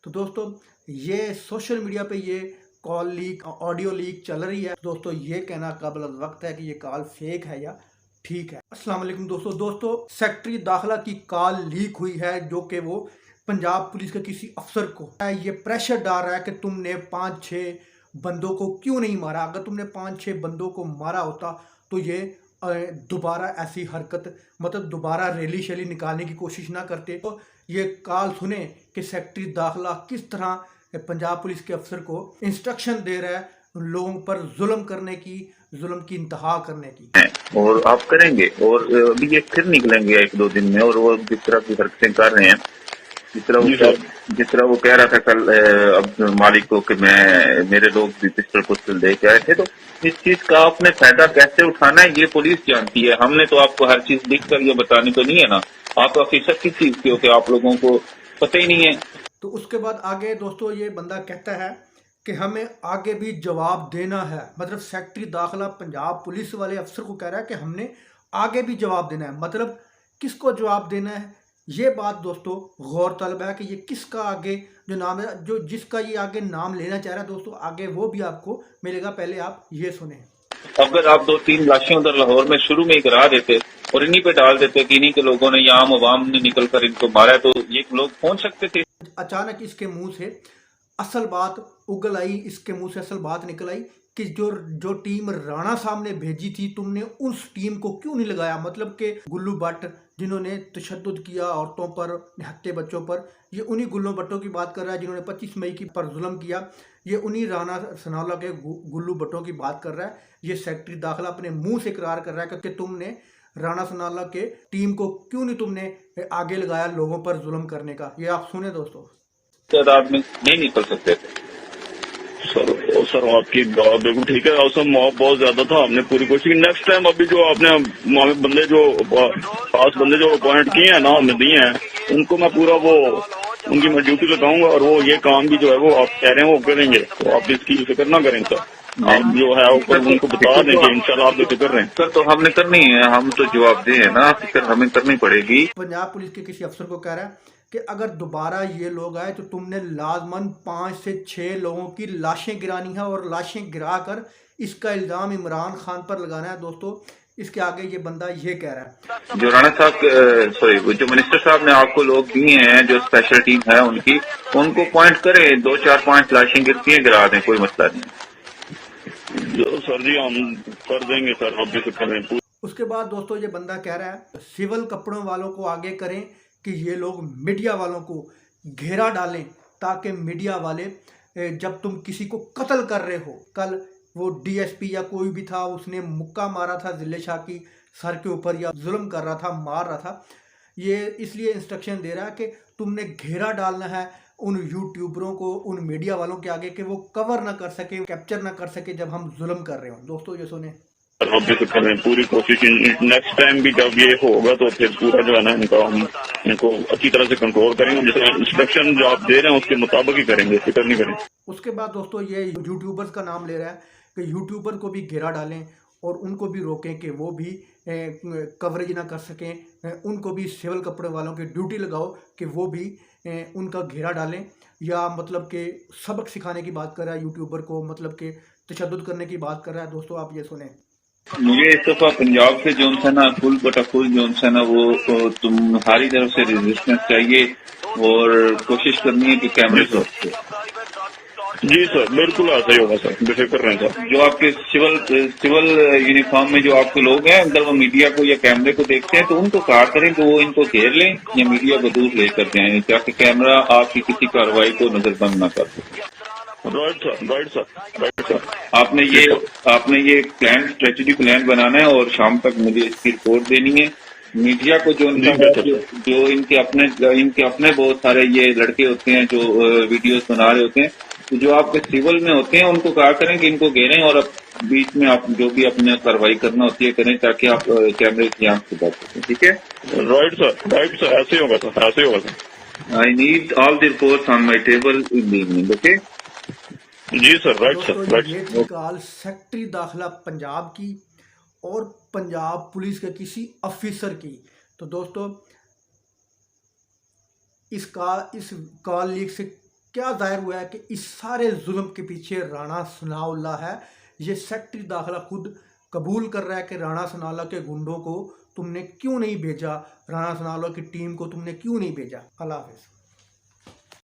तो दोस्तों ये सोशल मीडिया पे ये कॉल लीक ऑडियो लीक चल रही है। दोस्तों ये कहना काबिल वक्त है कि ये कॉल फेक है या ठीक है। अस्सलाम वालेकुम दोस्तों सेक्रेटरी दाखिला की कॉल लीक हुई है जो कि वो पंजाब पुलिस के किसी अफसर को ये प्रेशर डाल रहा है कि तुमने 5-6 बंदों को क्यों नहीं मारा। अगर तुमने 5-6 बंदों को मारा होता तो ये दोबारा ऐसी हरकत मतलब दोबारा रैली शैली निकालने की कोशिश ना करते। तो ये कॉल सुने कि सेक्रेटरी दाखिला किस तरह पंजाब पुलिस के अफसर को इंस्ट्रक्शन दे रहा है लोगों पर जुल्म की इंतहा करने की। और आप करेंगे और अभी ये फिर निकलेंगे 1-2 दिन में और वो जिस तरह की हरकतें कर रहे हैं जिस तरह वो कह रहा था कल अब मालिक को कि मेरे लोग भी पिस्टल दे के आए थे। तो इस चीज का आपने फायदा कैसे उठाना है ये पुलिस जानती है। हमने तो आपको हर चीज लिख कर ये बतानी तो नहीं है ना। आप ऑफिसर किस चीज के हो कि आप लोगों को पता ही नहीं है। तो उसके बाद आगे दोस्तों ये बंदा कहता है कि हमें आगे भी जवाब देना है। मतलब सेक्रेटरी दाखिला पंजाब पुलिस वाले अफसर को कह रहा है कि हमने आगे भी जवाब देना है। मतलब किसको जवाब देना है ये बात दोस्तों गौर तलब है कि ये किसका आगे जो नाम है जो जिसका ये आगे नाम लेना चाह रहा है दोस्तों आगे वो भी आपको मिलेगा। पहले आप ये सुने। अगर आप 2-3 लाशें उधर लाहौर में शुरू में ही करा देते और इन्हीं पे डाल देते कि इन्हीं के लोगों ने या आम अवाम ने निकल कर इनको मारा तो ये लोग पहुंच सकते थे। अचानक इसके मुंह से असल बात उगल आई। इसके मुंह से असल बात निकल आई कि जो टीम राणा साहब ने भेजी थी तुमने उस टीम को क्यों नहीं लगाया। मतलब कि गुल्लू भट्ट जिन्होंने तशद्दुद किया औरतों पर निहत्थे बच्चों पर, ये उन्हीं गुल्लू भट्टों की बात कर रहा है जिन्होंने 25 मई की पर जुल्म किया। ये उन्हीं राणा सनाउल्लाह के गुल्लू भट्टों की बात कर रहा है। ये सेक्रेटरी दाखिला अपने मुंह से इकरार कर रहा है कि तुमने राणा सनाउल्लाह के टीम को क्यों नहीं तुमने आगे लगाया लोगों पर जुल्म करने का। ये आप सुने दोस्तों। तादाद में नहीं निकल सकते थे। सर आपकी बात बिल्कुल ठीक है। औसम मॉब बहुत ज्यादा था। हमने पूरी कोशिश की। नेक्स्ट टाइम अभी जो आपने बंदे जो खास बंदे जो अपॉइंट किए हैं ना हमें दिए हैं उनको मैं पूरा वो उनकी मैं ड्यूटी लगाऊंगा और वो ये काम भी जो है वो आप कह रहे हैं वो करेंगे। तो आप इसकी फिक्र ना करें सर। आप जो है उनको बता दें कि इंशाल्लाह आप जो फिक्र रहे हैं सर। तो हमने करनी है, हम तो जवाब दे है ना, फिक्र हमें करनी पड़ेगी। पंजाब पुलिस के किसी अफसर को कह रहा है कि अगर दोबारा ये लोग आए तो तुमने लाजमन 5 से 6 लोगों की लाशें गिरानी है और लाशें गिरा कर इसका इल्ज़ाम इमरान खान पर लगाना है। दोस्तों इसके आगे ये बंदा ये कह रहा है जो राणा साहब सॉरी जो मिनिस्टर साहब ने आपको लोग दिए हैं जो स्पेशल टीम है उनकी उनको पॉइंट करें 2-4-5 लाशें गिरती हैं गिरा दें, कोई मसला नहीं। जो सर जी हम कर देंगे सर आप भी फिक्र करें। उसके बाद दोस्तों ये बंदा कह रहा है सिविल कपड़ों वालों को आगे करें कि ये लोग मीडिया वालों को घेरा डालें ताकि मीडिया वाले जब तुम किसी को कत्ल कर रहे हो, कल वो डीएसपी या कोई भी था उसने मुक्का मारा था जिले शाह की सर के ऊपर या जुल्म कर रहा था मार रहा था, ये इसलिए इंस्ट्रक्शन दे रहा है कि तुमने घेरा डालना है उन यूट्यूबरों को उन मीडिया वालों के आगे कि वो कवर ना कर सके कैप्चर ना कर सके जब हम जुल्म कर रहे हो। दोस्तों ये सुने। आप भी फिक्र करें पूरी कोशिश। नेक्स्ट टाइम भी जब ये होगा तो फिर पूरा जो है ना हम इनको अच्छी तरह से कंट्रोल करेंगे। जैसे इंस्ट्रक्शन जो आप दे रहे हैं उसके मुताबिक ही करेंगे, फिक्र नहीं करें। उसके बाद दोस्तों ये यूट्यूबर्स का नाम ले रहा है कि यूट्यूबर को भी घेरा डालें और उनको भी रोकें कि वो भी कवरेज ना कर सकें। उनको भी सिविल कपड़े वालों की ड्यूटी लगाओ कि वो भी उनका घेरा डालें या मतलब कि सबक सिखाने की बात कर रहा है यूट्यूबर को, मतलब कि तशद्दुद करने की बात कर रहा है। दोस्तों आप ये सुने। मुझे इस दफा पंजाब से जोन सा ना फुल बटा फुल जोन सा ना वो तुम्हारी तरफ से रेजिस्टेंस चाहिए और कोशिश करनी है कि कैमरे से। जी सर बिल्कुल ऐसा ही होगा सर, बेफिक्र रहें सर। जो आपके सिविल यूनिफॉर्म में जो आपके लोग हैं अगर वो मीडिया को या कैमरे को देखते हैं तो उनको कहा करें कि वो इनको घेर लें या मीडिया को दूर लेकर जाएं ताकि कैमरा आपकी किसी कार्रवाई को नजरबंद न कर सके। Right sir. आपने ये प्लान स्ट्रेटेजी प्लान बनाना है और शाम तक मुझे इसकी रिपोर्ट देनी है। मीडिया को जो इनके अपने बहुत सारे ये लड़के होते हैं जो वीडियोस बना रहे होते हैं तो जो आपके सिविल में होते हैं उनको कहा करें कि इनको घेरें और बीच में आप जो भी अपने कार्रवाई करना होती है करें ताकि आप कैमरे की आंख से बच सकें। ठीक है। राइट सर ऐसे होगा sir. I need all the reports on my table in the evening. Okay जी सर। Right sir. ये थी कॉल सेक्रेटरी दाखिला पंजाब की और पंजाब पुलिस के किसी ऑफिसर की। तो दोस्तों इस कॉल लीक से क्या जाहिर हुआ है कि इस सारे जुल्म के पीछे राणा सनाउल्लाह है। ये सेक्रेटरी दाखिला खुद कबूल कर रहा है कि राणा सनाउल्लाह के गुंडों को तुमने क्यों नहीं भेजा, राणा सनाउल्लाह की टीम को तुमने क्यों नहीं भेजा। अल्लाह हाफिज़।